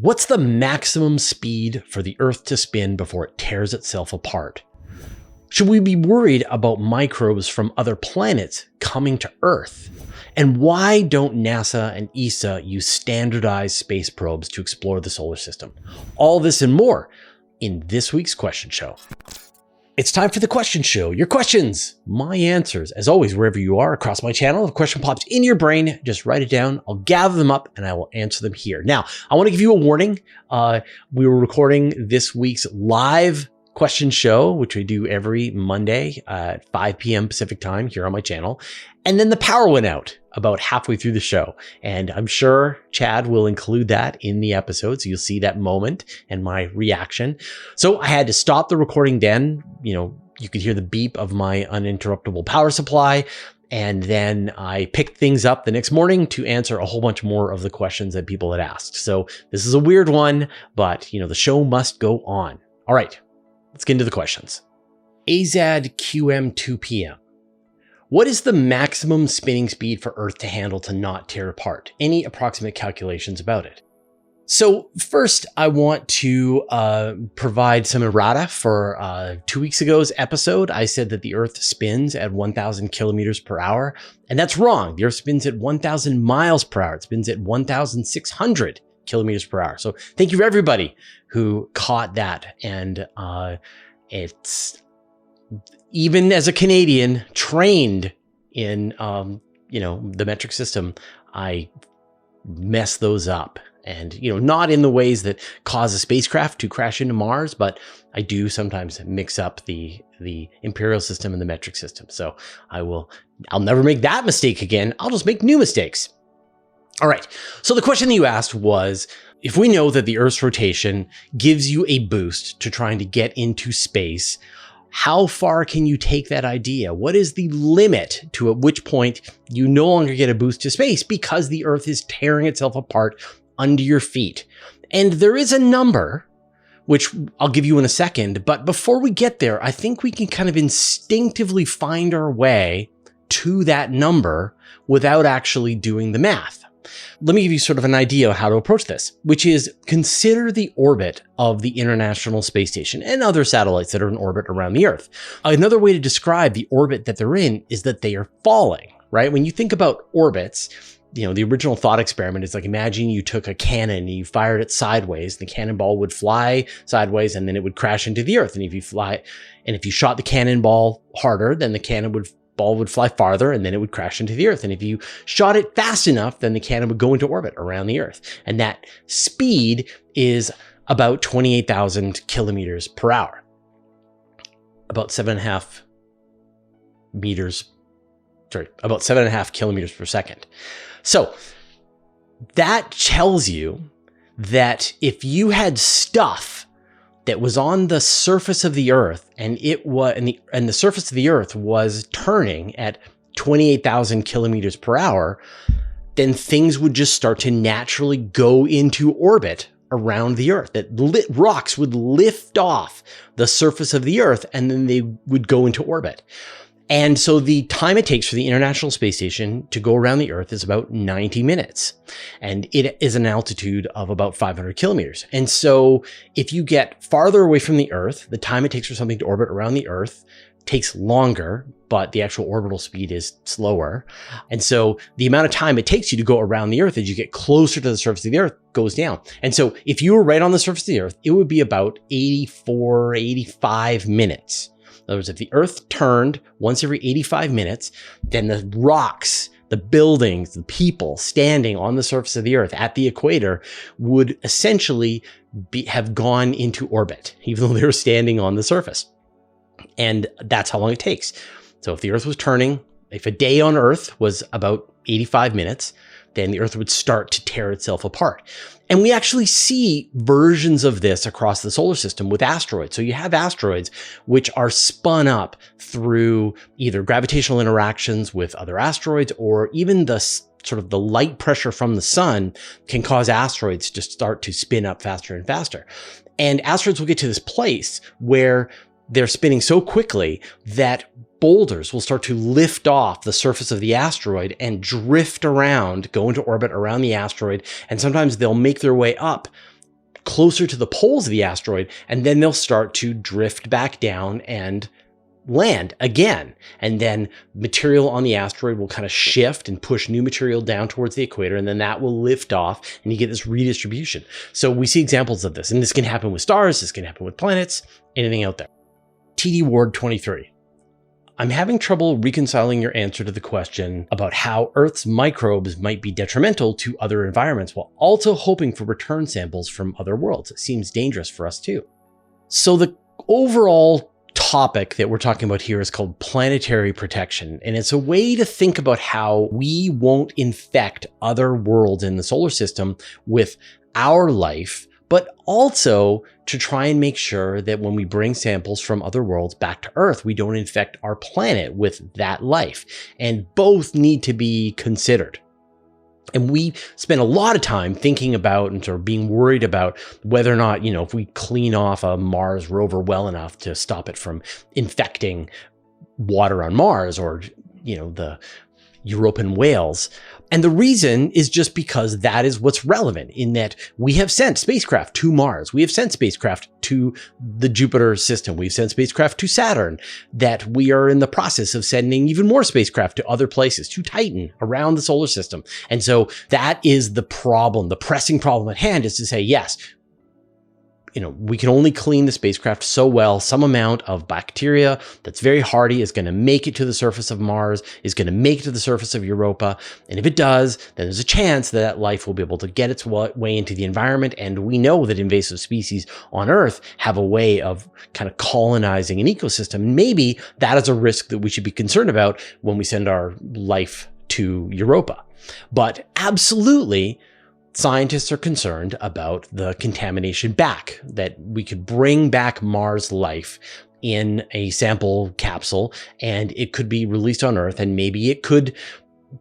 What's the maximum speed for the Earth to spin before it tears itself apart? Should we be worried about microbes from other planets coming to Earth? And why don't NASA and ESA use standardized space probes to explore the solar system? All this and more in this week's Question Show. It's time for the Question Show. Your questions, my answers. As always, wherever you are across my channel, if a question pops in your brain, just write it down. I'll gather them up and I will answer them here. Now, I want to give you a warning. We were recording this week's live Question Show, which we do every Monday at 5 p.m. Pacific time here on my channel. And then the power went out about halfway through the show. And I'm sure Chad will include that in the episode. So you'll see that moment and my reaction. So I had to stop the recording then. You could hear the beep of my uninterruptible power supply. And then I picked things up the next morning to answer a whole bunch more of the questions that people had asked. So this is a weird one, but the show must go on. All right, let's get into the questions. AZADQM2PM. What is the maximum spinning speed for Earth to handle to not tear apart? Any approximate calculations about it? So first, I want to provide some errata for 2 weeks ago's episode. I said that the Earth spins at 1,000 kilometers per hour, and that's wrong. The Earth spins at 1,000 miles per hour. It spins at 1,600 kilometers per hour. So thank you for everybody who caught that. And it's... Even as a Canadian trained in, the metric system, I mess those up. And, not in the ways that cause a spacecraft to crash into Mars, but I do sometimes mix up the imperial system and the metric system. So I'll never make that mistake again. I'll just make new mistakes. All right. So the question that you asked was, if we know that the Earth's rotation gives you a boost to trying to get into space, how far can you take that idea? What is the limit to at which point you no longer get a boost to space because the Earth is tearing itself apart under your feet? And there is a number, which I'll give you in a second. But before we get there, I think we can kind of instinctively find our way to that number without actually doing the math. Let me give you sort of an idea of how to approach this, which is consider the orbit of the International Space Station and other satellites that are in orbit around the Earth. Another way to describe the orbit that they're in is that they are falling, right? When you think about orbits, the original thought experiment is like, imagine you took a cannon and you fired it sideways, the cannonball would fly sideways and then it would crash into the Earth. And if you shot the cannonball harder, then the ball would fly farther and then it would crash into the Earth. And if you shot it fast enough, then the cannon would go into orbit around the Earth. And that speed is about 28,000 kilometers per hour. About 7.5 kilometers per second. So that tells you that if you had stuff that was on the surface of the Earth and the surface of the Earth was turning at 28,000 kilometers per hour, then things would just start to naturally go into orbit around the Earth. That rocks would lift off the surface of the Earth and then they would go into orbit. And so the time it takes for the International Space Station to go around the Earth is about 90 minutes. And it is an altitude of about 500 kilometers. And so if you get farther away from the Earth, the time it takes for something to orbit around the Earth takes longer, but the actual orbital speed is slower. And so the amount of time it takes you to go around the Earth as you get closer to the surface of the Earth goes down. And so if you were right on the surface of the Earth, it would be about 84, 85 minutes. In other words, if the Earth turned once every 85 minutes, then the rocks, the buildings, the people standing on the surface of the Earth at the equator would essentially have gone into orbit, even though they were standing on the surface. And that's how long it takes. So if the Earth was turning, if a day on Earth was about 85 minutes, then the Earth would start to tear itself apart. And we actually see versions of this across the solar system with asteroids. So you have asteroids which are spun up through either gravitational interactions with other asteroids, or even the sort of the light pressure from the sun can cause asteroids to start to spin up faster and faster. And asteroids will get to this place where they're spinning so quickly that boulders will start to lift off the surface of the asteroid and drift around, go into orbit around the asteroid. And sometimes they'll make their way up closer to the poles of the asteroid, and then they'll start to drift back down and land again. And then material on the asteroid will kind of shift and push new material down towards the equator, and then that will lift off and you get this redistribution. So we see examples of this, and this can happen with stars, this can happen with planets, anything out there. TD Ward 23. I'm having trouble reconciling your answer to the question about how Earth's microbes might be detrimental to other environments while also hoping for return samples from other worlds. It seems dangerous for us too. So the overall topic that we're talking about here is called planetary protection. And it's a way to think about how we won't infect other worlds in the solar system with our life, but also to try and make sure that when we bring samples from other worlds back to Earth, we don't infect our planet with that life. And both need to be considered. And we spend a lot of time thinking about and sort of being worried about whether or not, if we clean off a Mars rover well enough to stop it from infecting water on Mars or, the European whales. And the reason is just because that is what's relevant, in that we have sent spacecraft to Mars. We have sent spacecraft to the Jupiter system. We've sent spacecraft to Saturn, that we are in the process of sending even more spacecraft to other places, to Titan, around the solar system. And so that is the problem. The pressing problem at hand is to say, yes, we can only clean the spacecraft so well. Some amount of bacteria that's very hardy is going to make it to the surface of Mars, is going to make it to the surface of Europa. And if it does, then there's a chance that life will be able to get its way into the environment. And we know that invasive species on Earth have a way of kind of colonizing an ecosystem. Maybe that is a risk that we should be concerned about when we send our life to Europa. But absolutely, scientists are concerned about the contamination back, that we could bring back Mars life in a sample capsule and it could be released on Earth, and maybe it could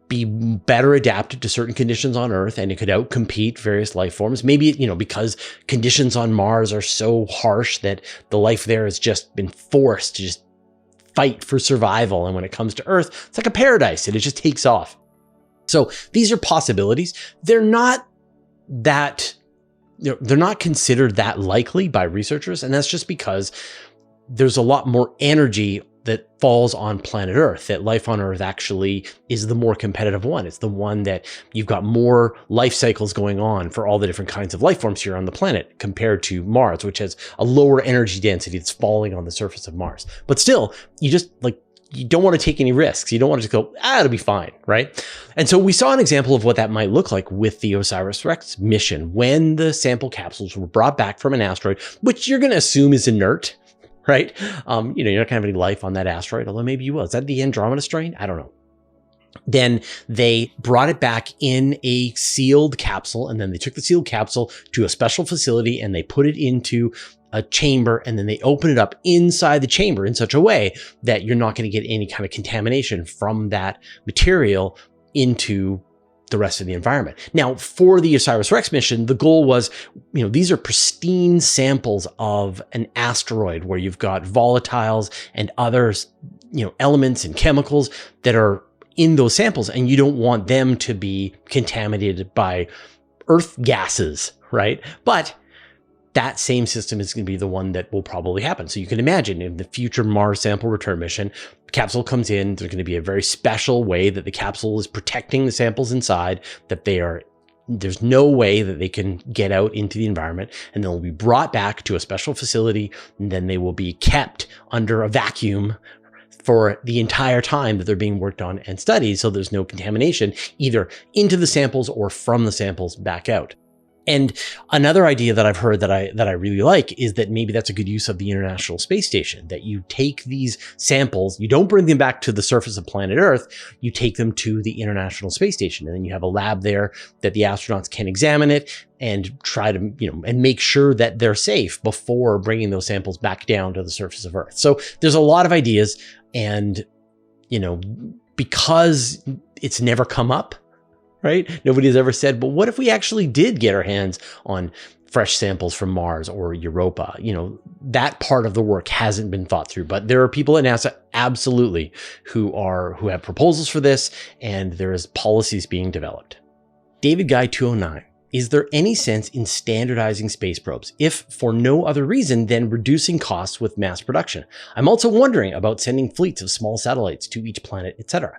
be better adapted to certain conditions on Earth and it could outcompete various life forms. Maybe, because conditions on Mars are so harsh that the life there has just been forced to just fight for survival. And when it comes to Earth, it's like a paradise and it just takes off. So these are possibilities. They're not considered that likely by researchers. And that's just because there's a lot more energy that falls on planet Earth, that life on Earth actually is the more competitive one. It's the one that you've got more life cycles going on for all the different kinds of life forms here on the planet compared to Mars, which has a lower energy density that's falling on the surface of Mars. But still, you don't want to take any risks. You don't want to just go, it'll be fine, right? And so we saw an example of what that might look like with the OSIRIS-REx mission when the sample capsules were brought back from an asteroid, which you're going to assume is inert, right? You're not going to have any life on that asteroid, although maybe you will. Is that the Andromeda strain? I don't know. Then they brought it back in a sealed capsule, and then they took the sealed capsule to a special facility and they put it into a chamber, and then they open it up inside the chamber in such a way that you're not going to get any kind of contamination from that material into the rest of the environment. Now, for the OSIRIS-REx mission, the goal was, these are pristine samples of an asteroid where you've got volatiles and other, elements and chemicals that are in those samples, and you don't want them to be contaminated by Earth gases, right? But that same system is going to be the one that will probably happen. So you can imagine in the future Mars sample return mission, the capsule comes in, there's going to be a very special way that the capsule is protecting the samples inside, that there's no way that they can get out into the environment, and they'll be brought back to a special facility, and then they will be kept under a vacuum for the entire time that they're being worked on and studied. So there's no contamination either into the samples or from the samples back out. And another idea that I've heard that I really like is that maybe that's a good use of the International Space Station, that you take these samples, you don't bring them back to the surface of planet Earth, you take them to the International Space Station, and then you have a lab there that the astronauts can examine it and try to, and make sure that they're safe before bringing those samples back down to the surface of Earth. So there's a lot of ideas, and, because it's never come up, right? Nobody's ever said, but what if we actually did get our hands on fresh samples from Mars or Europa? That part of the work hasn't been thought through, but there are people at NASA absolutely who have proposals for this, and there is policies being developed. David Guy 209. is there any sense in standardizing space probes, if for no other reason than reducing costs with mass production? I'm also wondering about sending fleets of small satellites to each planet, etc.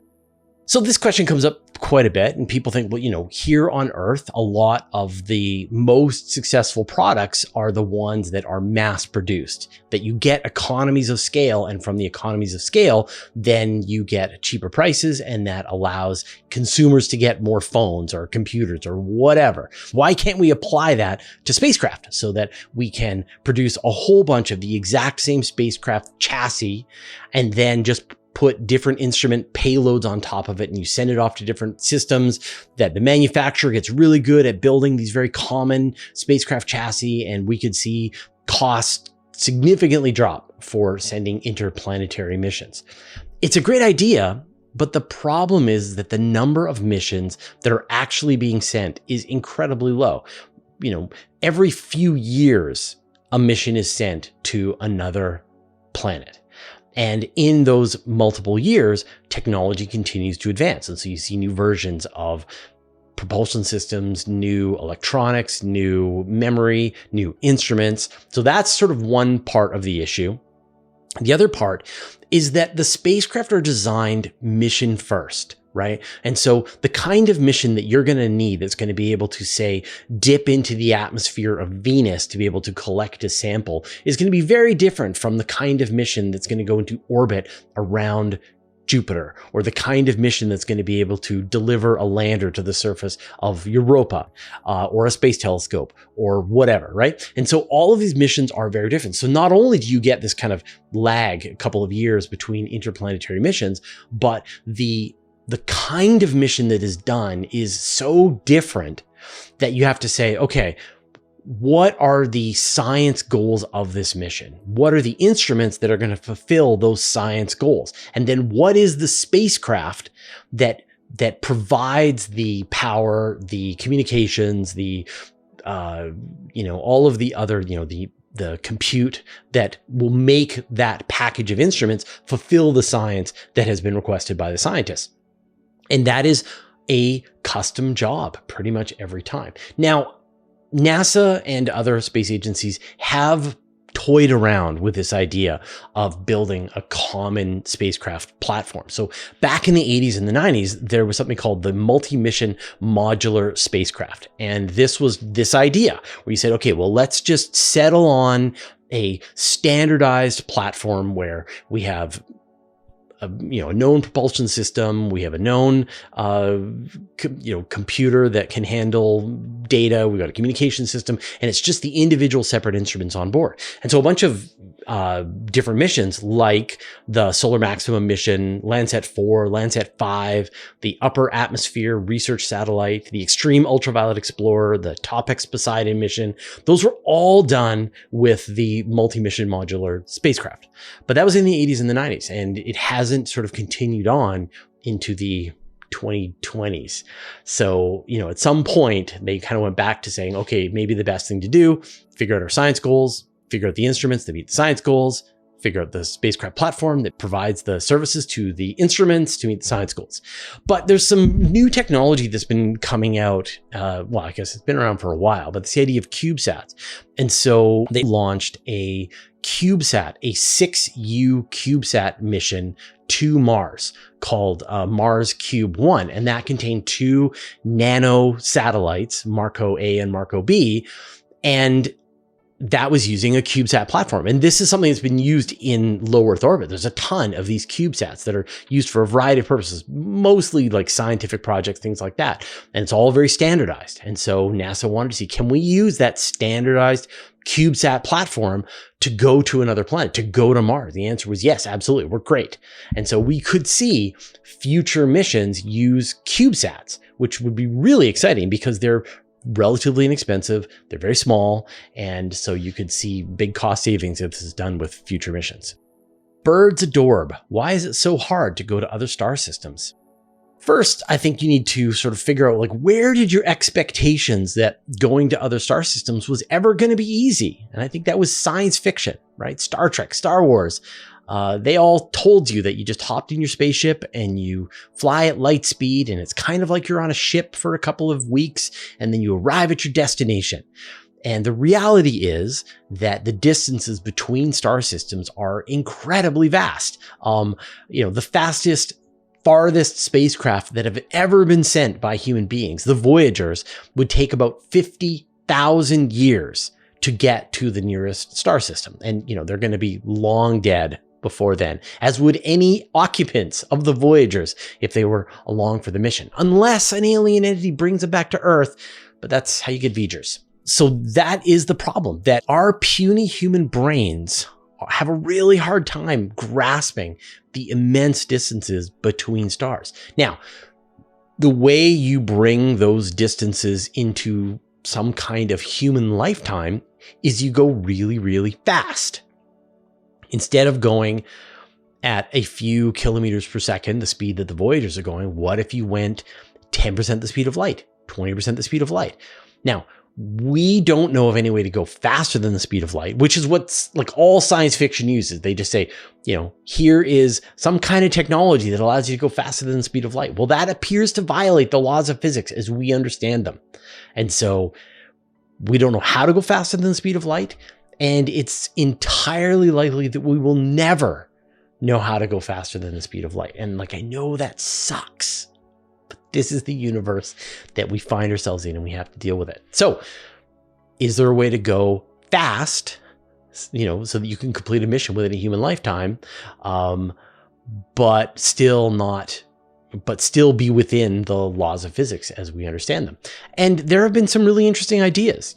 So this question comes up quite a bit, and people think, well, here on Earth, a lot of the most successful products are the ones that are mass produced, that you get economies of scale, and from the economies of scale, then you get cheaper prices, and that allows consumers to get more phones or computers or whatever. Why can't we apply that to spacecraft so that we can produce a whole bunch of the exact same spacecraft chassis and then just put different instrument payloads on top of it, and you send it off to different systems, that the manufacturer gets really good at building these very common spacecraft chassis, and we could see costs significantly drop for sending interplanetary missions. It's a great idea, but the problem is that the number of missions that are actually being sent is incredibly low. Every few years, a mission is sent to another planet. And in those multiple years, technology continues to advance. And so you see new versions of propulsion systems, new electronics, new memory, new instruments. So that's sort of one part of the issue. The other part is that the spacecraft are designed mission first, right? And so the kind of mission that you're going to need that's going to be able to, say, dip into the atmosphere of Venus to be able to collect a sample is going to be very different from the kind of mission that's going to go into orbit around Jupiter, or the kind of mission that's going to be able to deliver a lander to the surface of Europa, or a space telescope, or whatever, right? And so all of these missions are very different. So not only do you get this kind of lag, a couple of years between interplanetary missions, but the kind of mission that is done is so different that you have to say, okay, what are the science goals of this mission? What are the instruments that are going to fulfill those science goals? And then what is the spacecraft that provides the power, the communications, the all of the other, the compute that will make that package of instruments fulfill the science that has been requested by the scientists? And that is a custom job pretty much every time. Now, NASA and other space agencies have toyed around with this idea of building a common spacecraft platform. So back in the 80s and the 90s, there was something called the multi-mission modular spacecraft. And this was this idea where you said, okay, well, let's just settle on a standardized platform where we have a known propulsion system. We have a known, computer that can handle data. We've got a communication system, and it's just the individual separate instruments on board. And so a bunch of different missions, like the Solar Maximum mission, Landsat 4, Landsat 5, the Upper Atmosphere Research Satellite, the Extreme Ultraviolet Explorer, the TOPEX Poseidon mission, those were all done with the multi-mission modular spacecraft. But that was in the 80s and the 90s, and it hasn't sort of continued on into the 2020s. So, at some point, they kind of went back to saying, okay, maybe the best thing to do, figure out our science goals, figure out the instruments that meet the science goals, figure out the spacecraft platform that provides the services to the instruments to meet the science goals. But there's some new technology that's been coming out. I guess it's been around for a while, but it's the idea of CubeSats. And so they launched a CubeSat, a 6U CubeSat mission to Mars called Mars Cube 1. And that contained 2 nano satellites, Marco A and Marco B. And that was using a CubeSat platform. And this is something that's been used in low Earth orbit. There's a ton of these CubeSats that are used for a variety of purposes, mostly like scientific projects, things like that. And it's all very standardized. And so NASA wanted to see, can we use that standardized CubeSat platform to go to another planet, to go to Mars? The answer was yes, absolutely. We're great. And so we could see future missions use CubeSats, which would be really exciting because they're relatively inexpensive. They're very small. And so you could see big cost savings if this is done with future missions. Birds adorb. Why is it so hard to go to other star systems? First, I think you need to sort of figure out, where did your expectations that going to other star systems was ever going to be easy? And I think that was science fiction, right? Star Trek, Star Wars, they all told you that you just hopped in your spaceship and you fly at light speed, and it's kind of like you're on a ship for a couple of weeks, and then you arrive at your destination. And the reality is that the distances between star systems are incredibly vast. The farthest spacecraft that have ever been sent by human beings, the Voyagers, would take about 50,000 years to get to the nearest star system. And, they're going to be long dead before then, as would any occupants of the Voyagers if they were along for the mission, unless an alien entity brings them back to Earth. But that's how you get Voyagers. So that is the problem, that our puny human brains have a really hard time grasping the immense distances between stars. Now, the way you bring those distances into some kind of human lifetime is you go really, really fast. Instead of going at a few kilometers per second, the speed that the Voyagers are going, what if you went 10% the speed of light, 20% the speed of light? Now, we don't know of any way to go faster than the speed of light, which is what's like all science fiction uses. They just say, here is some kind of technology that allows you to go faster than the speed of light. Well, that appears to violate the laws of physics as we understand them. And so we don't know how to go faster than the speed of light. And it's entirely likely that we will never know how to go faster than the speed of light. And I know that sucks. This is the universe that we find ourselves in, and we have to deal with it. So is there a way to go fast, so that you can complete a mission within a human lifetime, but still be within the laws of physics as we understand them? And there have been some really interesting ideas,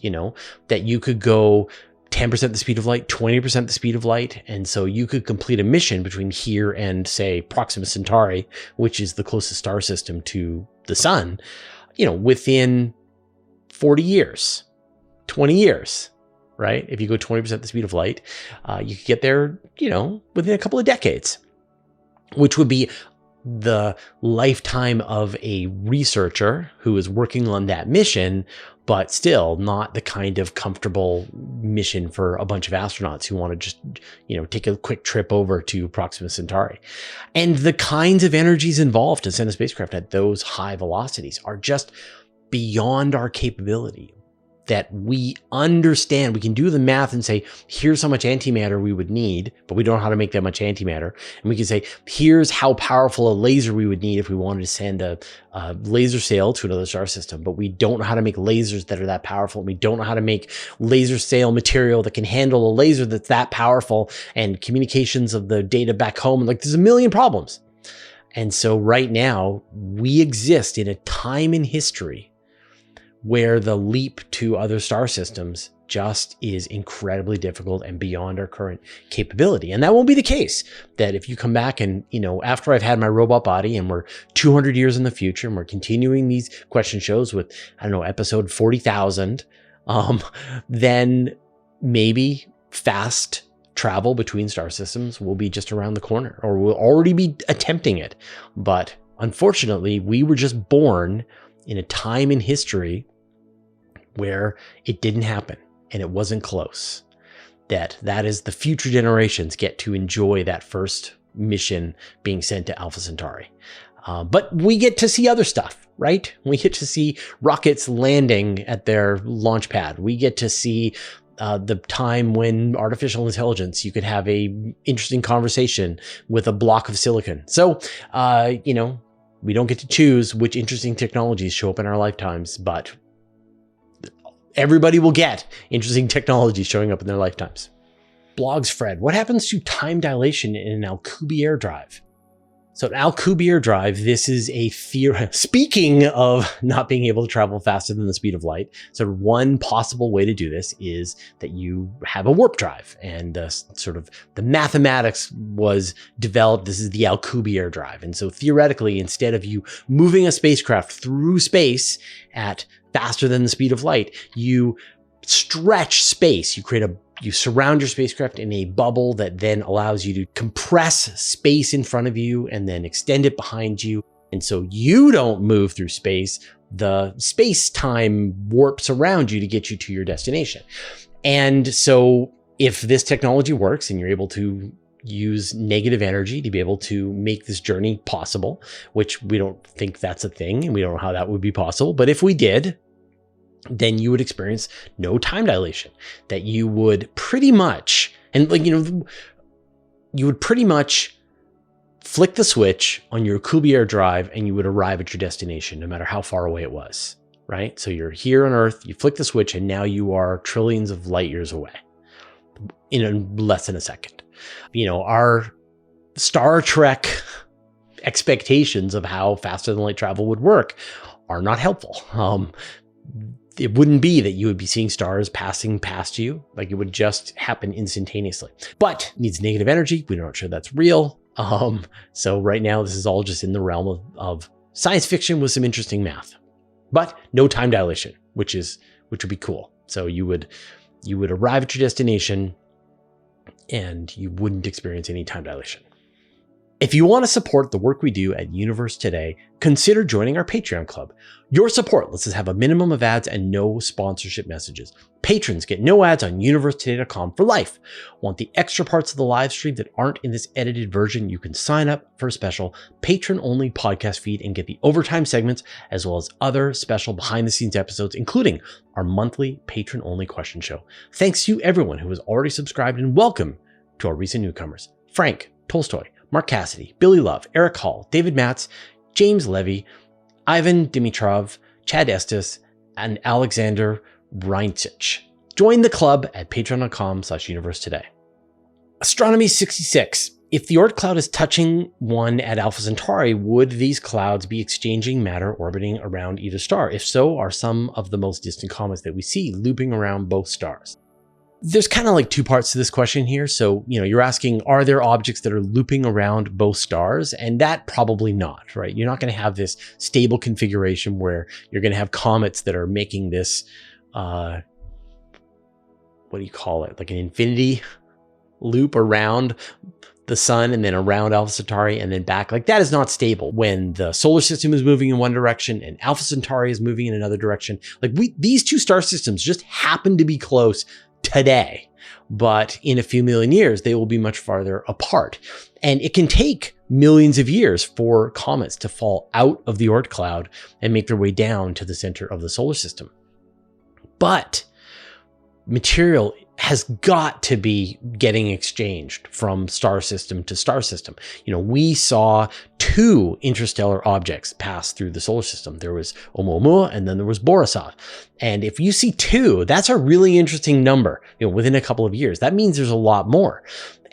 that you could go 10% the speed of light, 20% the speed of light. And so you could complete a mission between here and, say, Proxima Centauri, which is the closest star system to the sun, within 40 years, 20 years, right? If you go 20% the speed of light, you could get there, within a couple of decades, which would be the lifetime of a researcher who is working on that mission, but still not the kind of comfortable mission for a bunch of astronauts who want to just, take a quick trip over to Proxima Centauri. And the kinds of energies involved to send a spacecraft at those high velocities are just beyond our capability. That we understand, we can do the math and say, here's how much antimatter we would need, but we don't know how to make that much antimatter. And we can say, here's how powerful a laser we would need if we wanted to send a laser sail to another star system, but we don't know how to make lasers that are that powerful. And we don't know how to make laser sail material that can handle a laser that's that powerful, and communications of the data back home. There's a million problems. And so right now we exist in a time in history where the leap to other star systems just is incredibly difficult and beyond our current capability. And that won't be the case, that if you come back and, after I've had my robot body and we're 200 years in the future and we're continuing these question shows with, episode 40,000, then maybe fast travel between star systems will be just around the corner, or we'll already be attempting it. But unfortunately, we were just born in a time in history where it didn't happen and it wasn't close. That is, the future generations get to enjoy that first mission being sent to Alpha Centauri. But we get to see other stuff, right? We get to see rockets landing at their launch pad. We get to see the time when artificial intelligence, you could have a interesting conversation with a block of silicon. So, we don't get to choose which interesting technologies show up in our lifetimes, but everybody will get interesting technology showing up in their lifetimes. Blogs Fred, what happens to time dilation in an Alcubierre drive? So an Alcubierre drive, this is a theory. Speaking of not being able to travel faster than the speed of light, so one possible way to do this is that you have a warp drive, and the mathematics was developed. This is the Alcubierre drive. And so theoretically, instead of you moving a spacecraft through space at faster than the speed of light, you stretch space. You surround your spacecraft in a bubble that then allows you to compress space in front of you and then extend it behind you. And so you don't move through space. The space-time warps around you to get you to your destination. And so if this technology works and you're able to, use negative energy to be able to make this journey possible, which we don't think that's a thing, and we don't know how that would be possible. But if we did, then you would experience no time dilation, that you would pretty much, and you would pretty much flick the switch on your Alcubierre drive and you would arrive at your destination, no matter how far away it was, right? So you're here on Earth, you flick the switch, and now you are trillions of light years away in less than a second. Our Star Trek expectations of how faster than light travel would work are not helpful. It wouldn't be that you would be seeing stars passing past you. Like, it would just happen instantaneously. But it needs negative energy. We're not sure that's real. So right now, this is all just in the realm of science fiction with some interesting math. But no time dilation, which would be cool. So you would arrive at your destination and you wouldn't experience any time dilation. If you want to support the work we do at Universe Today, consider joining our Patreon club. Your support lets us have a minimum of ads and no sponsorship messages. Patrons get no ads on universetoday.com for life. Want the extra parts of the live stream that aren't in this edited version? You can sign up for a special patron-only podcast feed and get the overtime segments, as well as other special behind-the-scenes episodes, including our monthly patron-only question show. Thanks to everyone who has already subscribed, and welcome to our recent newcomers: Frank Tolstoy, Mark Cassidy, Billy Love, Eric Hall, David Matz, James Levy, Ivan Dimitrov, Chad Estes, and Alexander Reincich. Join the club at patreon.com/universe today. Astronomy 66. If the Oort cloud is touching one at Alpha Centauri, would these clouds be exchanging matter orbiting around either star? If so, are some of the most distant comets that we see looping around both stars? There's kind of like two parts to this question here. So, you're asking, are there objects that are looping around both stars? And that probably not, right? You're not going to have this stable configuration where you're going to have comets that are making this, what do you call it? Like an infinity loop around the sun and then around Alpha Centauri and then back. Like, that is not stable. When the solar system is moving in one direction and Alpha Centauri is moving in another direction, like these two star systems just happen to be close today, but in a few million years, they will be much farther apart. And it can take millions of years for comets to fall out of the Oort cloud and make their way down to the center of the solar system. But material has got to be getting exchanged from star system to star system. We saw two interstellar objects pass through the solar system. There was Oumuamua and then there was Borisov. And if you see two, that's a really interesting number, within a couple of years. That means there's a lot more.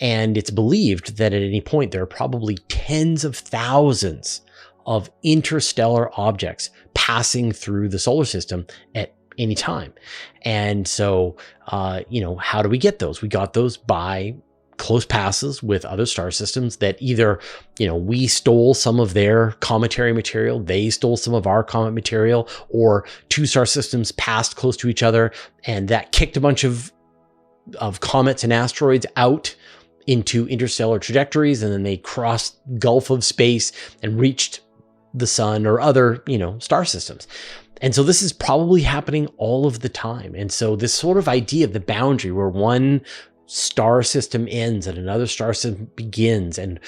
And it's believed that at any point, there are probably tens of thousands of interstellar objects passing through the solar system at any time. And so, how do we get those? We got those by close passes with other star systems that either, we stole some of their cometary material, they stole some of our comet material, or two star systems passed close to each other and that kicked a bunch of comets and asteroids out into interstellar trajectories, and then they crossed gulf of space and reached the sun or other, star systems. And so this is probably happening all of the time. And so this sort of idea of the boundary where one star system ends and another star system begins, and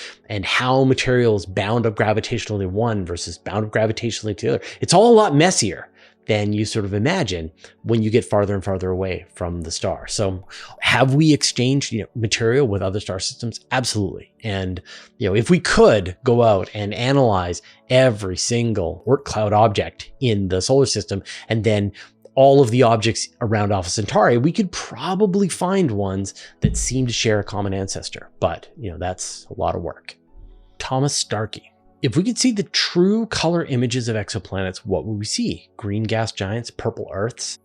how material is bound up gravitationally to one versus bound up gravitationally to the other, it's all a lot messier than you sort of imagine when you get farther and farther away from the star. So have we exchanged material with other star systems? Absolutely. And if we could go out and analyze every single Oort cloud object in the solar system and then all of the objects around Alpha Centauri, we could probably find ones that seem to share a common ancestor. But that's a lot of work. Thomas Starkey. If we could see the true color images of exoplanets, what would we see? Green gas giants, purple Earths?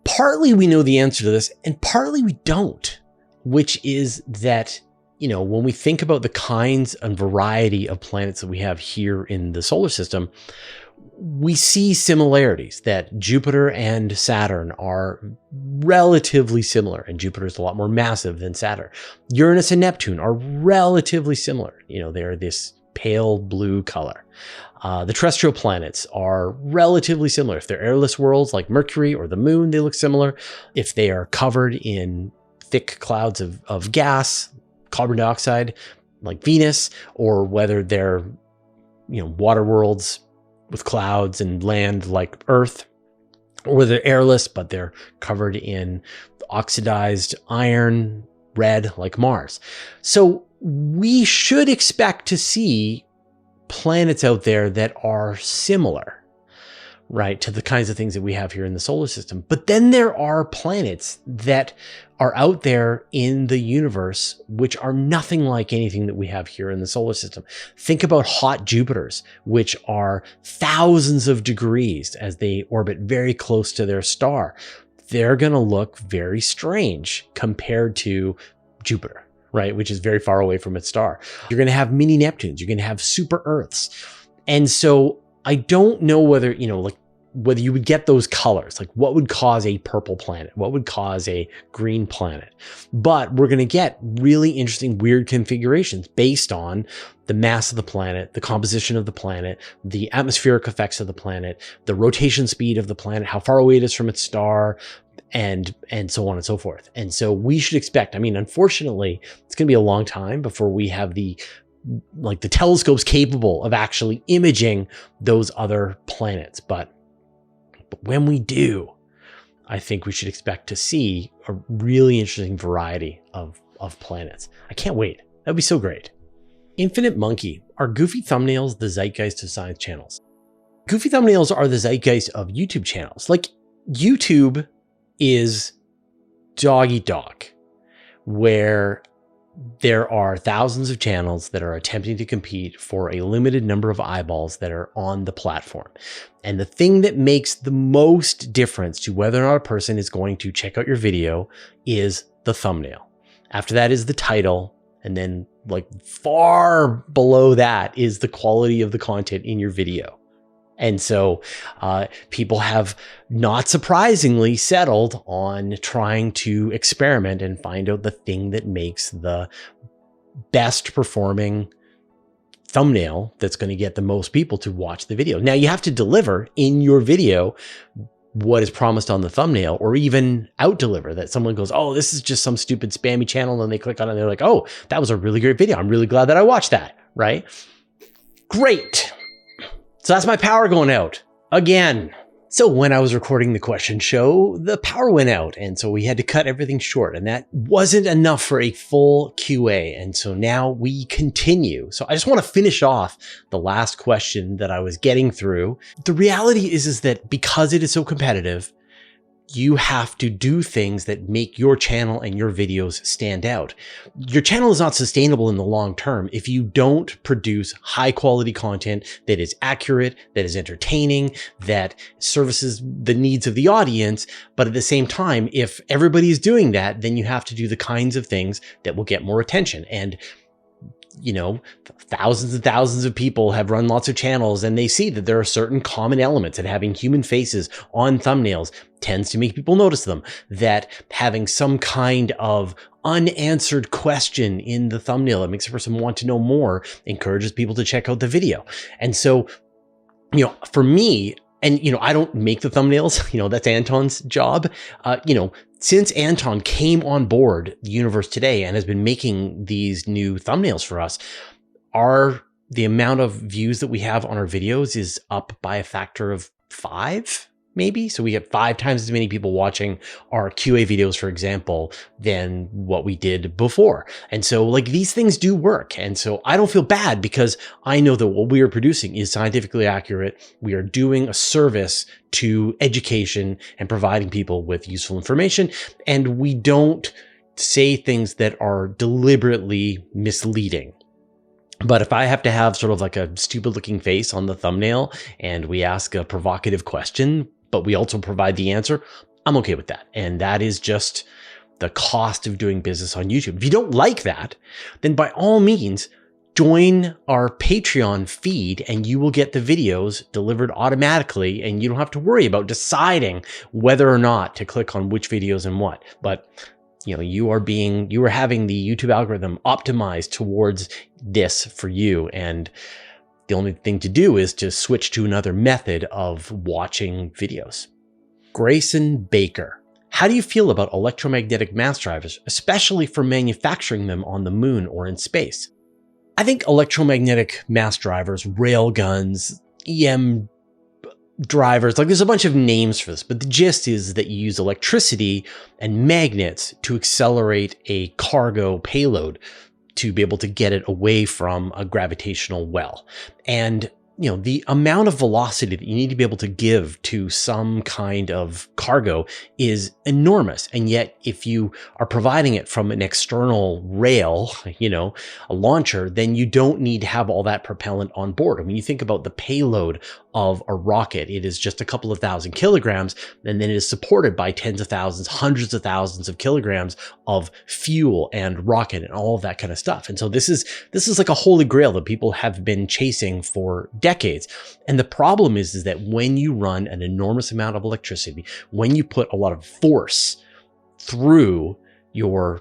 Partly we know the answer to this, and partly we don't, which is that, when we think about the kinds and variety of planets that we have here in the solar system, we see similarities, that Jupiter and Saturn are relatively similar, and Jupiter is a lot more massive than Saturn. Uranus and Neptune are relatively similar. They're this pale blue color. The terrestrial planets are relatively similar. If they're airless worlds like Mercury or the Moon, they look similar. If they are covered in thick clouds of gas, carbon dioxide like Venus, or whether they're, water worlds with clouds and land like Earth, or whether they're airless, but they're covered in oxidized iron, red like Mars. So we should expect to see planets out there that are similar, right, to the kinds of things that we have here in the solar system. But then there are planets that are out there in the universe which are nothing like anything that we have here in the solar system. Think about hot Jupiters, which are thousands of degrees as they orbit very close to their star. They're going to look very strange compared to Jupiter, right, which is very far away from its star. You're going to have mini Neptunes. You're going to have super Earths. And so I don't know whether, whether you would get those colors, like what would cause a purple planet, what would cause a green planet. But we're going to get really interesting, weird configurations based on the mass of the planet, the composition of the planet, the atmospheric effects of the planet, the rotation speed of the planet, how far away it is from its star, and so on and so forth. And so we should expect, unfortunately, it's going to be a long time before we have the telescopes capable of actually imaging those other planets. But when we do, I think we should expect to see a really interesting variety of planets. I can't wait. That'd be so great. Infinite Monkey. Are goofy thumbnails the zeitgeist of science channels? Goofy thumbnails are the zeitgeist of YouTube channels. Like, YouTube is dog eat dog, where there are thousands of channels that are attempting to compete for a limited number of eyeballs that are on the platform. And the thing that makes the most difference to whether or not a person is going to check out your video is the thumbnail. After that is the title. And then far below that is the quality of the content in your video. And so people have, not surprisingly, settled on trying to experiment and find out the thing that makes the best performing thumbnail that's going to get the most people to watch the video. Now, you have to deliver in your video what is promised on the thumbnail, or even out deliver that someone goes, oh, this is just some stupid spammy channel. And they click on it and they're like, oh, that was a really great video. I'm really glad that I watched that. Right? Great. So that's my power going out again. So when I was recording the question show, the power went out. And so we had to cut everything short, and that wasn't enough for a full QA. And so now we continue. So I just want to finish off the last question that I was getting through. The reality is that because it is so competitive, you have to do things that make your channel and your videos stand out. Your channel is not sustainable in the long term if you don't produce high quality content that is accurate, that is entertaining, that services the needs of the audience. But at the same time, if everybody is doing that, then you have to do the kinds of things that will get more attention. And thousands and thousands of people have run lots of channels, and they see that there are certain common elements, that having human faces on thumbnails tends to make people notice them, that having some kind of unanswered question in the thumbnail that makes a person want to know more encourages people to check out the video. And so, for me, and, I don't make the thumbnails, that's Anton's job. Since Anton came on board the Universe Today and has been making these new thumbnails for us, the amount of views that we have on our videos is up by a factor of 5, maybe. So we have 5 times as many people watching our QA videos, for example, than what we did before. And so these things do work. And so I don't feel bad, because I know that what we are producing is scientifically accurate. We are doing a service to education and providing people with useful information. And we don't say things that are deliberately misleading. But if I have to have sort of a stupid looking face on the thumbnail and we ask a provocative question, but we also provide the answer, I'm okay with that. And that is just the cost of doing business on YouTube. If you don't like that, then by all means, join our Patreon feed and you will get the videos delivered automatically, and you don't have to worry about deciding whether or not to click on which videos and what. But you are having the YouTube algorithm optimized towards this for you. And the only thing to do is to switch to another method of watching videos. Grayson Baker. How do you feel about electromagnetic mass drivers, especially for manufacturing them on the moon or in space? I think electromagnetic mass drivers, rail guns, EM drivers, like there's a bunch of names for this, but the gist is that you use electricity and magnets to accelerate a cargo payload to be able to get it away from a gravitational well. And the amount of velocity that you need to be able to give to some kind of cargo is enormous. And yet, if you are providing it from an external rail, a launcher, then you don't need to have all that propellant on board. And when you think about the payload of a rocket, it is just a couple of thousand kilograms, and then it is supported by tens of thousands, hundreds of thousands of kilograms of fuel and rocket and all of that kind of stuff. And so this is like a holy grail that people have been chasing for decades. And the problem is that when you run an enormous amount of electricity, when you put a lot of force through your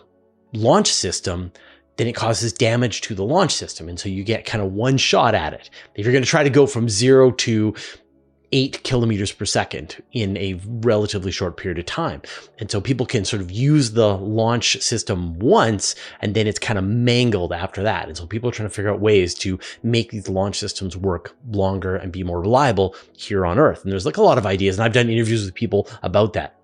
launch system, then it causes damage to the launch system. And so you get kind of one shot at it. If you're going to try to go from 0 to 8 kilometers per second in a relatively short period of time. And so people can sort of use the launch system once, and then it's kind of mangled after that. And so people are trying to figure out ways to make these launch systems work longer and be more reliable here on Earth. And there's like a lot of ideas, and I've done interviews with people about that.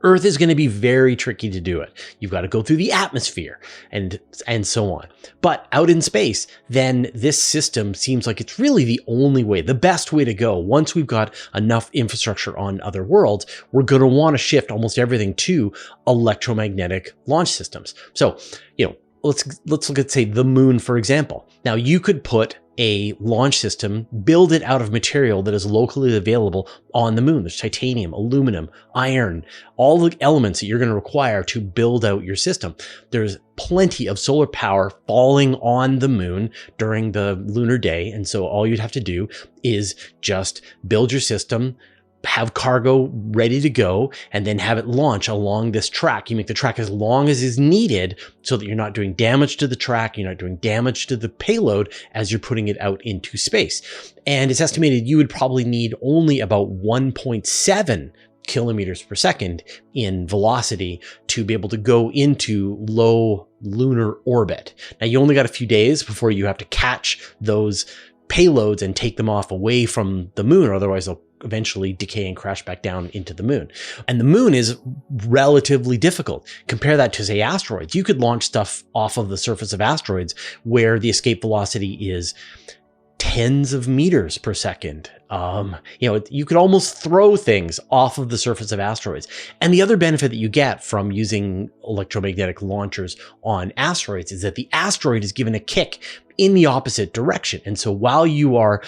Earth is going to be very tricky to do it. You've got to go through the atmosphere and so on. But out in space, then this system seems like it's really the only way, the best way to go. Once we've got enough infrastructure on other worlds, we're going to want to shift almost everything to electromagnetic launch systems. So, let's look at, say, the moon, for example. Now, you could put a launch system, build it out of material that is locally available on the moon. There's titanium, aluminum, iron, all the elements that you're going to require to build out your system. There's plenty of solar power falling on the moon during the lunar day. And so all you'd have to do is just build your system, have cargo ready to go, and then have it launch along this track. You make the track as long as is needed so that you're not doing damage to the track, you're not doing damage to the payload as you're putting it out into space. And it's estimated you would probably need only about 1.7 kilometers per second in velocity to be able to go into low lunar orbit. Now, you only got a few days before you have to catch those payloads and take them off away from the moon, or otherwise they'll eventually decay and crash back down into the moon. And the moon is relatively difficult. Compare that to, say, asteroids. You could launch stuff off of the surface of asteroids where the escape velocity is tens of meters per second. You could almost throw things off of the surface of asteroids. And the other benefit that you get from using electromagnetic launchers on asteroids is that the asteroid is given a kick in the opposite direction. And so while you are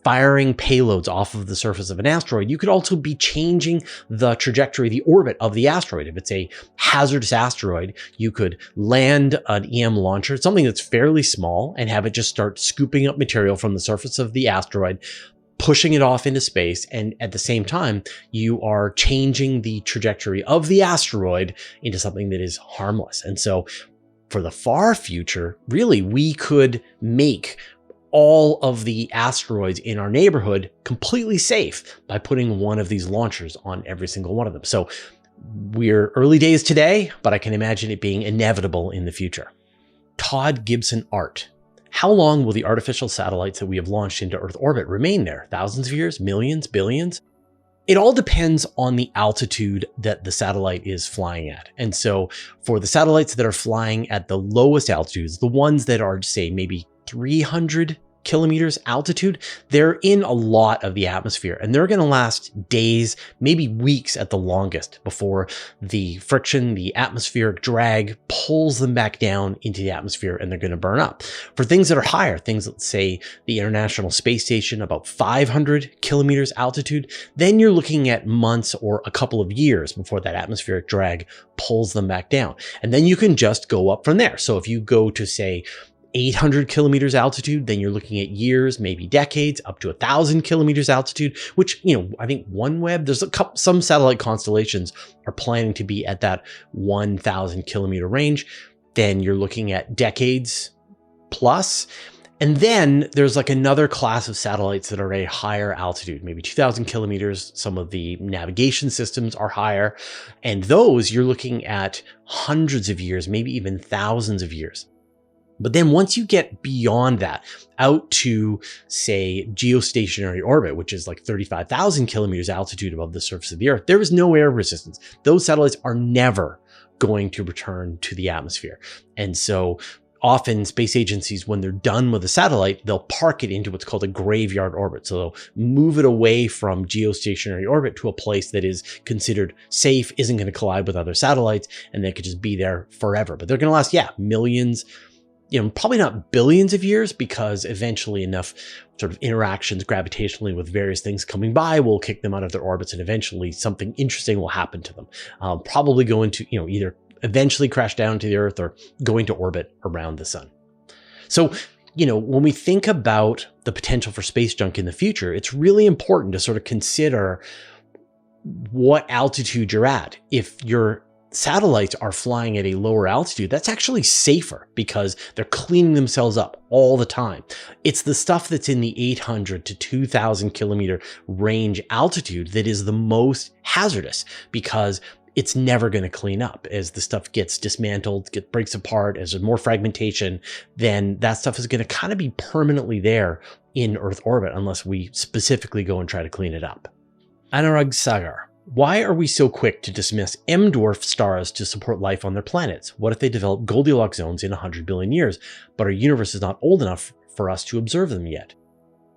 firing payloads off of the surface of an asteroid, you could also be changing the trajectory, the orbit of the asteroid. If it's a hazardous asteroid, you could land an EM launcher, something that's fairly small, and have it just start scooping up material from the surface of the asteroid, pushing it off into space. And at the same time, you are changing the trajectory of the asteroid into something that is harmless. And so for the far future, really, we could make all of the asteroids in our neighborhood completely safe by putting one of these launchers on every single one of them. So we're early days today, but I can imagine it being inevitable in the future. Todd Gibson Art. How long will the artificial satellites that we have launched into Earth orbit remain there? Thousands of years, millions, billions? It all depends on the altitude that the satellite is flying at. And so for the satellites that are flying at the lowest altitudes, the ones that are, say, maybe 300 kilometers altitude, they're in a lot of the atmosphere, and they're going to last days, maybe weeks at the longest, before the friction, the atmospheric drag pulls them back down into the atmosphere, and they're going to burn up. For things that are higher, things that, say, the International Space Station, about 500 kilometers altitude, then you're looking at months or a couple of years before that atmospheric drag pulls them back down. And then you can just go up from there. So if you go to, say, 800 kilometers altitude, then you're looking at years, maybe decades, up to 1,000 kilometers altitude, which, I think OneWeb, there's some satellite constellations are planning to be at that 1,000 kilometer range. Then you're looking at decades plus. And then there's like another class of satellites that are at a higher altitude, maybe 2,000 kilometers. Some of the navigation systems are higher. And those you're looking at hundreds of years, maybe even thousands of years. But then once you get beyond that, out to, say, geostationary orbit, which is like 35,000 kilometers altitude above the surface of the Earth, there is no air resistance. Those satellites are never going to return to the atmosphere. And so often space agencies, when they're done with a satellite, they'll park it into what's called a graveyard orbit. So they'll move it away from geostationary orbit to a place that is considered safe, isn't going to collide with other satellites, and they could just be there forever. But they're going to last, millions, probably not billions of years, because eventually enough sort of interactions gravitationally with various things coming by will kick them out of their orbits, and eventually something interesting will happen to them. Probably go into, either eventually crash down to the Earth or going to orbit around the sun. So, when we think about the potential for space junk in the future, it's really important to sort of consider what altitude you're at. If your satellites are flying at a lower altitude, that's actually safer because they're cleaning themselves up all the time. It's the stuff that's in the 800 to 2,000 kilometer range altitude that is the most hazardous, because it's never going to clean up. As the stuff gets dismantled, breaks apart, as there's more fragmentation, then that stuff is going to kind of be permanently there in Earth orbit unless we specifically go and try to clean it up. Anurag Sagar: why are we so quick to dismiss M-dwarf stars to support life on their planets? What if they develop Goldilocks zones in 100 billion years, but our universe is not old enough for us to observe them yet?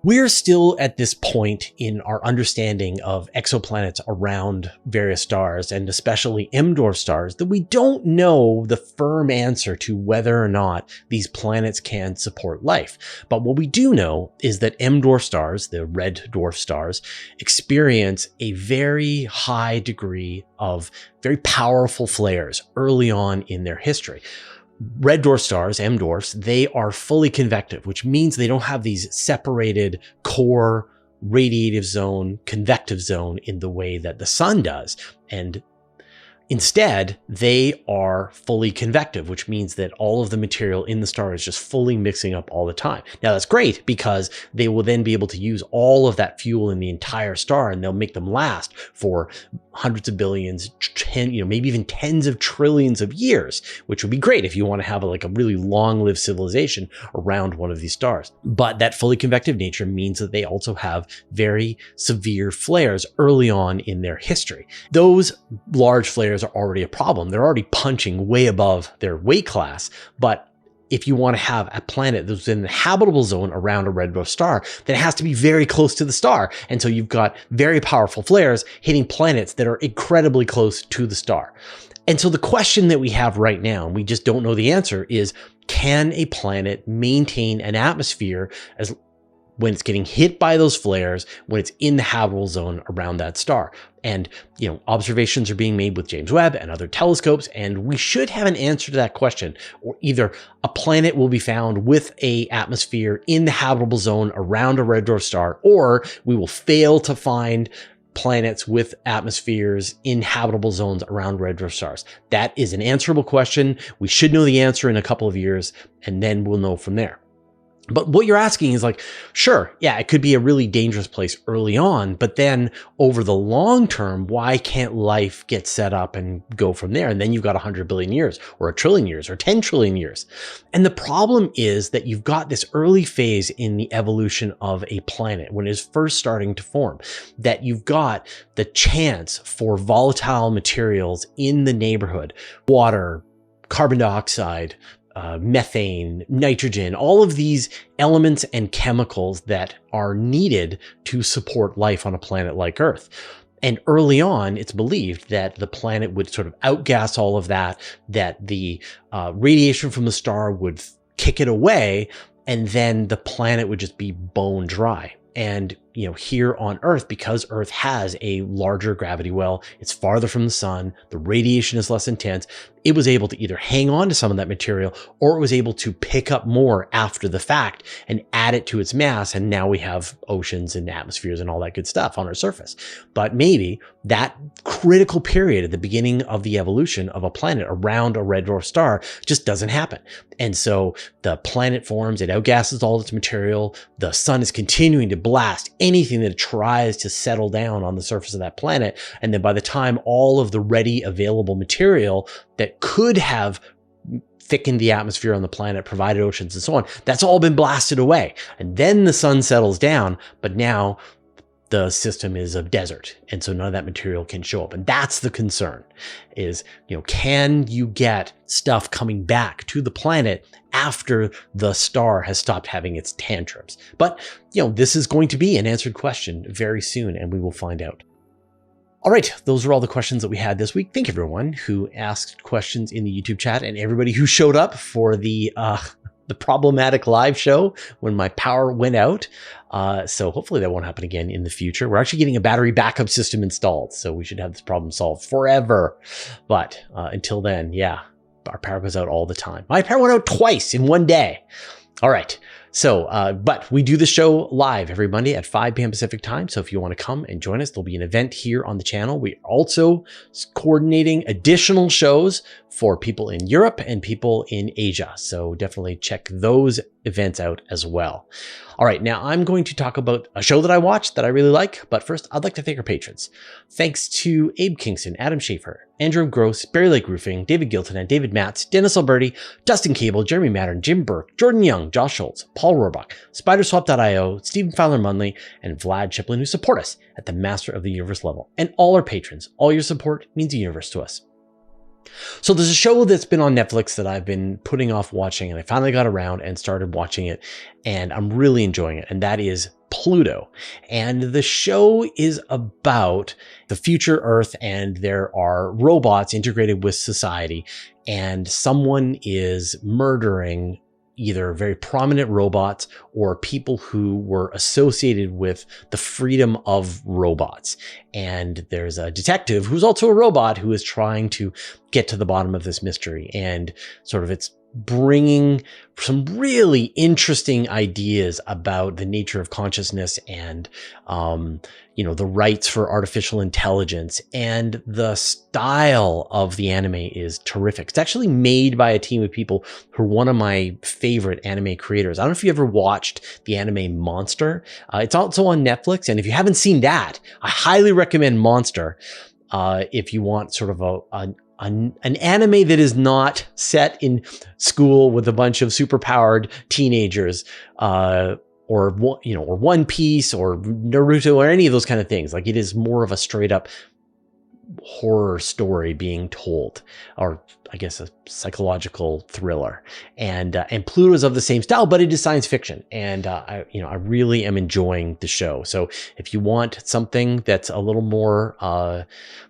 We're still at this point in our understanding of exoplanets around various stars, and especially M-dwarf stars, that we don't know the firm answer to whether or not these planets can support life. But what we do know is that M-dwarf stars, the red dwarf stars, experience a very high degree of very powerful flares early on in their history. Red dwarf stars, M-dwarfs, they are fully convective, which means they don't have these separated core, radiative zone, convective zone in the way that the sun does. And instead, they are fully convective, which means that all of the material in the star is just fully mixing up all the time. Now, that's great because they will then be able to use all of that fuel in the entire star, and they'll make them last for hundreds of billions, maybe even tens of trillions of years, which would be great if you want to have a really long-lived civilization around one of these stars. But that fully convective nature means that they also have very severe flares early on in their history. Those large flares are already a problem. They're already punching way above their weight class. But if you want to have a planet that's in the habitable zone around a red dwarf star, then it has to be very close to the star. And so you've got very powerful flares hitting planets that are incredibly close to the star. And so the question that we have right now, and we just don't know the answer, is can a planet maintain an atmosphere when it's getting hit by those flares, when it's in the habitable zone around that star? And, observations are being made with James Webb and other telescopes, and we should have an answer to that question. Or either a planet will be found with an atmosphere in the habitable zone around a red dwarf star, or we will fail to find planets with atmospheres in habitable zones around red dwarf stars. That is an answerable question. We should know the answer in a couple of years, and then we'll know from there. But what you're asking is sure, yeah, it could be a really dangerous place early on, but then over the long term, why can't life get set up and go from there? And then you've got 100 billion years or 1 trillion years or 10 trillion years. And the problem is that you've got this early phase in the evolution of a planet when it is first starting to form, that you've got the chance for volatile materials in the neighborhood, water, carbon dioxide, methane, nitrogen, all of these elements and chemicals that are needed to support life on a planet like Earth. And early on, it's believed that the planet would sort of outgas all of that, that the radiation from the star would kick it away, and then the planet would just be bone dry. And, here on Earth, because Earth has a larger gravity well, it's farther from the sun, the radiation is less intense, it was able to either hang on to some of that material, or it was able to pick up more after the fact and add it to its mass. And now we have oceans and atmospheres and all that good stuff on our surface. But maybe that critical period at the beginning of the evolution of a planet around a red dwarf star just doesn't happen. And so the planet forms, it outgasses all its material. The sun is continuing to blast anything that tries to settle down on the surface of that planet. And then by the time all of the ready available material that could have thickened the atmosphere on the planet, provided oceans and so on, that's all been blasted away. And then the sun settles down, but now the system is a desert. And so none of that material can show up. And that's the concern is, can you get stuff coming back to the planet after the star has stopped having its tantrums? But, this is going to be an answered question very soon, and we will find out. All right, those are all the questions that we had this week. Thank you everyone who asked questions in the YouTube chat, and everybody who showed up for the problematic live show when my power went out. So hopefully that won't happen again in the future. We're actually getting a battery backup system installed, so we should have this problem solved forever. But until then, yeah, our power goes out all the time. My power went out twice in one day. All right. So, but we do the show live every Monday at 5 p.m. Pacific time. So if you want to come and join us, there'll be an event here on the channel. We're also coordinating additional shows for people in Europe and people in Asia. So definitely check those events out as well. All right, now I'm going to talk about a show that I watched that I really like, but first I'd like to thank our patrons. Thanks to Abe Kingston, Adam Schaefer, Andrew Gross, Barry Lake Roofing, David Gilton, and David Matz, Dennis Alberti, Dustin Cable, Jeremy Mattern, Jim Burke, Jordan Young, Josh Schultz, Paul Rohrbach, Spiderswap.io, Stephen Fowler Munley, and Vlad Chiplin, who support us at the Master of the Universe level. And all our patrons, all your support means the universe to us. So there's a show that's been on Netflix that I've been putting off watching, and I finally got around and started watching it, and I'm really enjoying it, and that is Pluto. And the show is about the future Earth, and there are robots integrated with society, and someone is murdering either very prominent robots or people who were associated with the freedom of robots. And there's a detective who's also a robot who is trying to get to the bottom of this mystery. And sort of it's bringing some really interesting ideas about the nature of consciousness and, the rights for artificial intelligence. And the style of the anime is terrific. It's actually made by a team of people who are one of my favorite anime creators. I don't know if you ever watched the anime Monster. It's also on Netflix. And if you haven't seen that, I highly recommend Monster. If you want sort of an anime that is not set in school with a bunch of superpowered teenagers, or One Piece or Naruto or any of those kind of things. Like, it is more of a straight up horror story being told, or I guess a psychological thriller. And Pluto is of the same style, but it is science fiction. And I really am enjoying the show. So if you want something that's a little more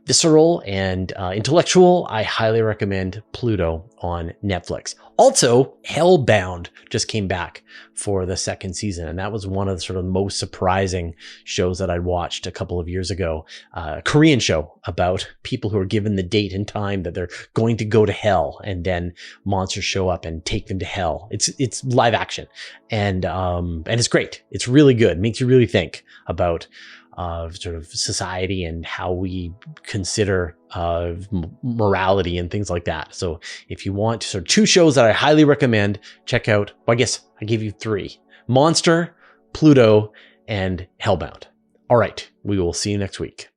visceral and intellectual, I highly recommend Pluto on Netflix. Also, Hellbound just came back for the second season, and that was one of the sort of most surprising shows that I watched a couple of years ago. A Korean show about people who are given the date and time that they're going to go to hell, and then monsters show up and take them to hell. It's live action, and it's great. It's really good. It makes you really think about sort of society and how we consider morality and things like that. So if you want sort of two shows that I highly recommend, check out, well, I guess I gave you three: Monster, Pluto, and Hellbound. All right, we will see you next week.